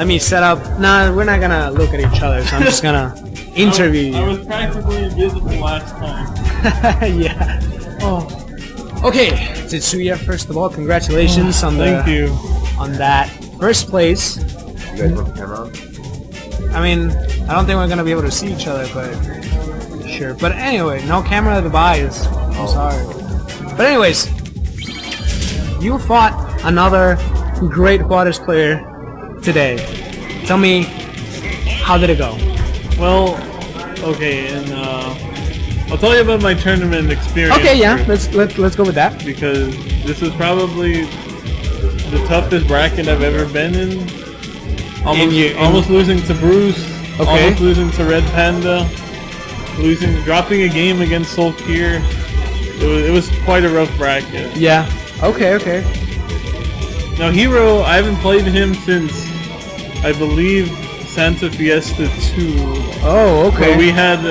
Let me set up. Nah, we're not gonna look at each other, so I'm just gonna interview you. I was practically invisible last time. Yeah. Oh. Okay, Tetsuya, first of all, congratulations on Thank you. on that first place. You guys want the camera on? I mean, I don't think we're gonna be able to see each other, but sure. But anyway, no camera device. I'm sorry. But anyways, you fought another great Waters player today. Tell me, how did it go? Well, okay, and I'll tell you about my tournament experience. Okay, yeah, first, let's go with that. because this is probably the toughest bracket I've ever been in. Almost losing to Bruce. Okay. Almost losing to Red Panda. Dropping a game against Soulkier. It was quite a rough bracket. Yeah. Okay. Now Hero, I haven't played him since I believe Santa Fiesta 2. Oh, okay. Where we had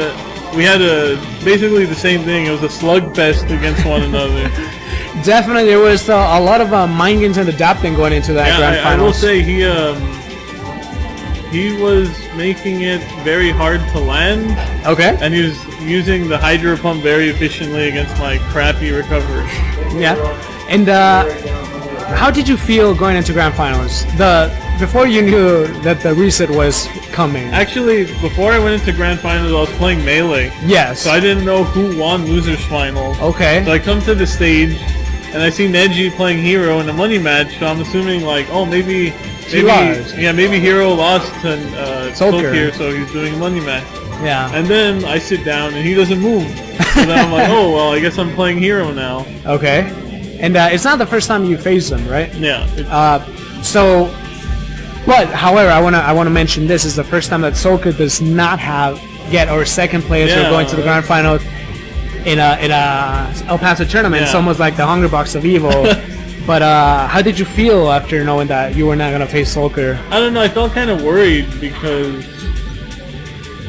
basically the same thing. It was a slugfest against one another. Definitely, there was a lot of mind games and adapting going into that grand I will finals. say he was making it very hard to land, Okay. and he was using the Hydro Pump very efficiently against my crappy recovery. Yeah. And how did you feel going into grand finals? Before you knew that the reset was coming. Actually, before I went into grand finals, I was playing Melee, Yes. so I didn't know who won losers final. Okay. So I come to the stage, and I see Neji playing Hero in a money match, so I'm assuming like, oh, maybe lost. Yeah, maybe Hero lost to Soulkier. Soulkier, so he's doing a money match. Yeah. And then I sit down, and he doesn't move. So then I'm like, oh, well, I guess I'm playing Hero now. Okay. And it's not the first time you faced them, right? Yeah. But however, I wanna mention this is the first time that Soulkier does not have yet or second place or going to the grand final in a El Paso tournament. It's Yeah. almost like the Hunger Box of Evil. But how did you feel after knowing that you were not gonna face Soulkier? I don't know, I felt kind of worried because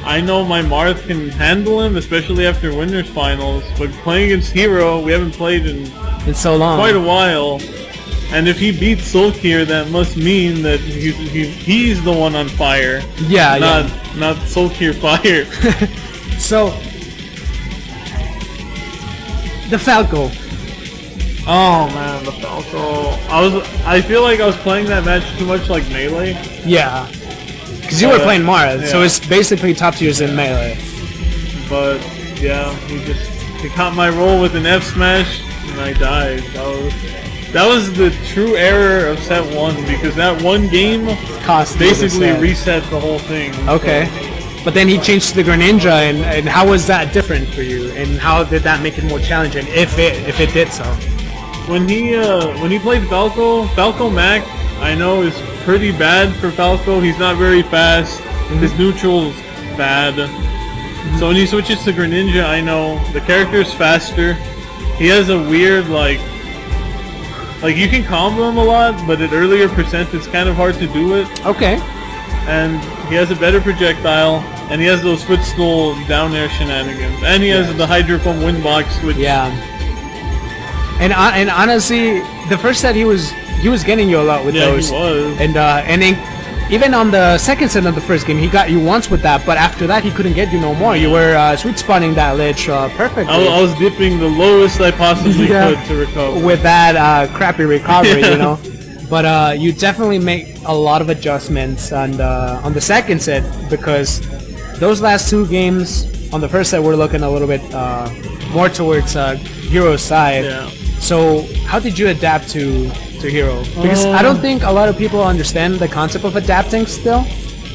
I know my Marth can handle him, especially after winners finals. But playing against Hero, we haven't played in It's so long. quite a while. And if he beats Soulkier, that must mean that he's the one on fire. Yeah, not Soulkier fire. So the Falco. Oh man, the Falco. I feel like I was playing that match too much like Melee. Yeah. Because you were playing Mara, so yeah. it's basically top tiers in Melee. But yeah, he caught my roll with an F smash and I died. That was the true error of set 1 because that one game Cost you the basically set. reset the whole thing. Okay. But then he changed to the Greninja, and how was that different for you? And how did that make it more challenging, if it did so? When he played Falco Mac, I know is pretty bad for Falco. He's not very fast. His neutral's bad. So when he switches to Greninja, I know the character's faster. He has a weird like you can combo him a lot, but at earlier percent it's kind of hard to do it. Okay. And he has a better projectile, and he has those footstool down air shenanigans, and he has the Hydro Pump Windbox, which Yeah. And honestly, the first set he was getting you a lot with those. he was. And then even on the second set of the first game, he got you once with that, but after that he couldn't get you no more. You were sweet spotting that lich perfectly. I was dipping the lowest I possibly could to recover. With that crappy recovery, you know. But you definitely make a lot of adjustments on the second set, because those last two games on the first set were looking a little bit more towards Hero's side. Yeah. So how did you adapt to Hero? Because I don't think a lot of people understand the concept of adapting still.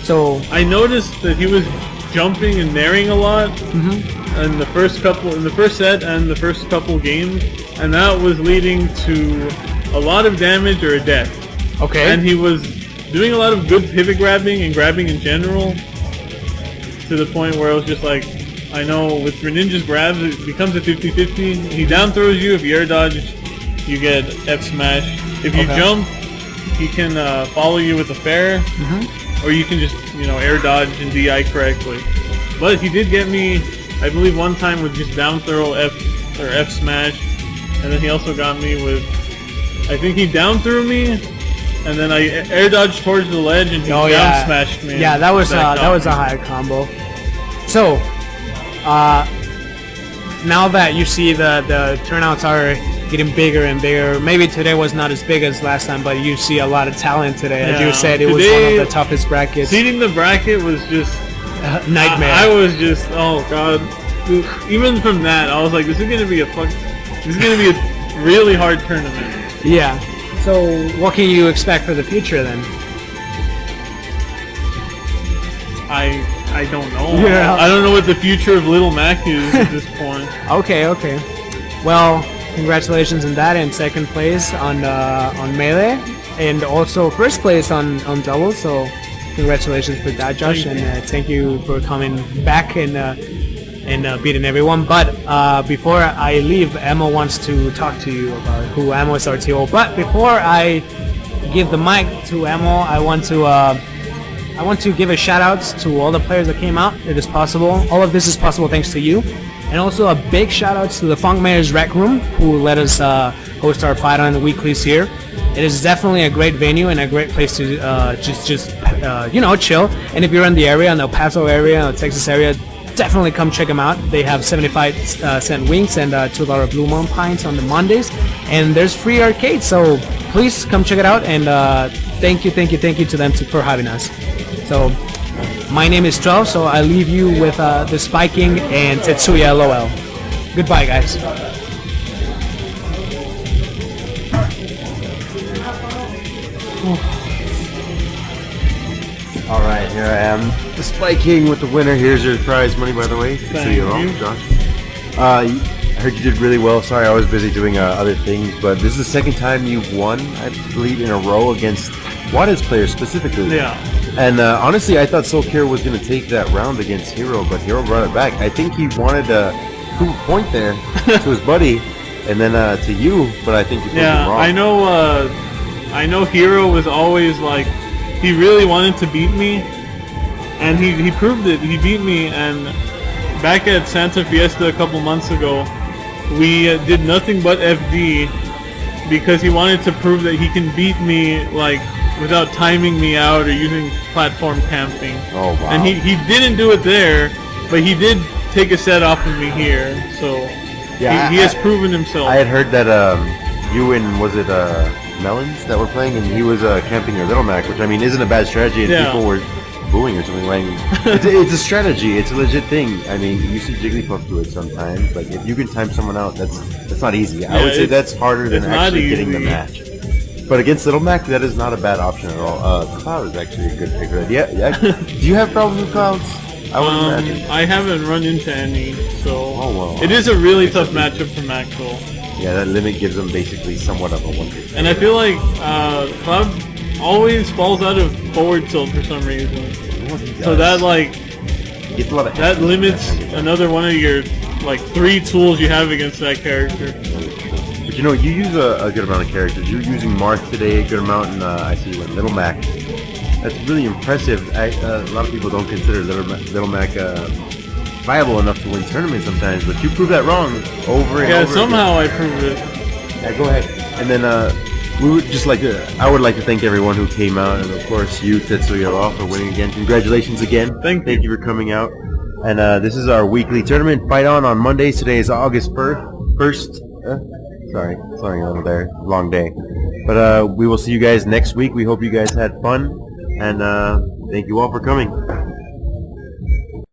So I noticed that he was jumping and naring a lot in the first set and the first couple games, and that was leading to a lot of damage or a death. okay. And he was doing a lot of good pivot grabbing and grabbing in general, to the point where I was just like, I know with Greninja's grabs it becomes a 50-50. He down throws you. If you air dodge, you get F smash. If you jump, he can follow you with a fair, or you can just air dodge and DI correctly. But he did get me, I believe, one time with just down throw F smash, and then he also got me with, I think he down threw me, and then I air dodged towards the ledge, and he down smashed me. Yeah, that was a high combo. So, now that you see the turnouts are getting bigger and bigger, maybe today was not as big as last time, but you see a lot of talent today. As you said, it was one of the toughest brackets. Seeding the bracket was just nightmare. I was just, oh god. Even from that, I was like, this is gonna be a really hard tournament. Yeah. So, what can you expect for the future then? I don't know. Yeah. I don't know what the future of Little Mac is at this point. Okay. Well, congratulations on that, and second place on Melee, and also first place on Double. So, congratulations for that, Josh, and thank you for coming back and beating everyone. But before I leave, Emma wants to talk to you about who Emma is RTO. But before I give the mic to Emma, I want to give a shout out to all the players that came out. It is possible. All of this is possible thanks to you. And also a big shout out to the Funkmeyers Rec Room, who let us host our fight on the weeklies here. It is definitely a great venue and a great place to just chill. And if you're in the area, in the Paso area, the Texas area, definitely come check them out. They have 75-cent wings and $2 Blue Moon pints on the Mondays, and there's free arcade. So please come check it out. And thank you to them for having us. So my name is 12, so I leave you with the Spiking and Tetsuyalol. Goodbye, guys. Alright, here I am. The Spiking with the winner. Here's your prize money, by the way. Thank you. Josh. I heard you did really well. Sorry, I was busy doing other things, but this is the second time you've won, I believe, in a row against Wada's players specifically. Yeah. And honestly, I thought Soulcare was going to take that round against Hero, but Hero brought it back. I think he wanted to prove a point there to his buddy, and then to you, but I think you proved him wrong. I know Hero was always like, he really wanted to beat me, and he proved it. He beat me, and back at Santa Fiesta a couple months ago, we did nothing but FD because he wanted to prove that he can beat me like without timing me out or using platform camping. Oh wow! And he didn't do it there, but he did take a set off of me here. So yeah, he has proven himself. I had heard that you and was it Melons that were playing, and he was camping your Little Mac, which I mean isn't a bad strategy, and people were booing or something. Like it's a strategy. It's a legit thing. I mean, you see Jigglypuff do it sometimes. Like if you can time someone out, that's not easy. I would say that's harder than actually getting the match. But against Little Mac, that is not a bad option at all. Cloud is actually a good picker. Yeah. Do you have problems with Clouds? I would imagine. I haven't run into any, so it is a really tough matchup for Maxwell. Yeah, that limit gives them basically somewhat of a wonder. And I feel like Cloud always falls out of forward tilt for some reason. So that that limits another one of your like 3 tools you have against that character. But you know, you use a good amount of characters. You're using Marth today, a good amount, and I see you in Little Mac. That's really impressive. A lot of people don't consider Little Mac viable enough to win tournaments sometimes, but you prove that wrong over and over. Yeah, somehow I proved it. Yeah, go ahead. And then I would like to thank everyone who came out, and of course you, Tetsuyalol, for winning again. Congratulations again. Thank you for coming out. And this is our weekly tournament. Fight on Mondays. Today is August 1st. Sorry over there. Long day. But we will see you guys next week. We hope you guys had fun, and thank you all for coming.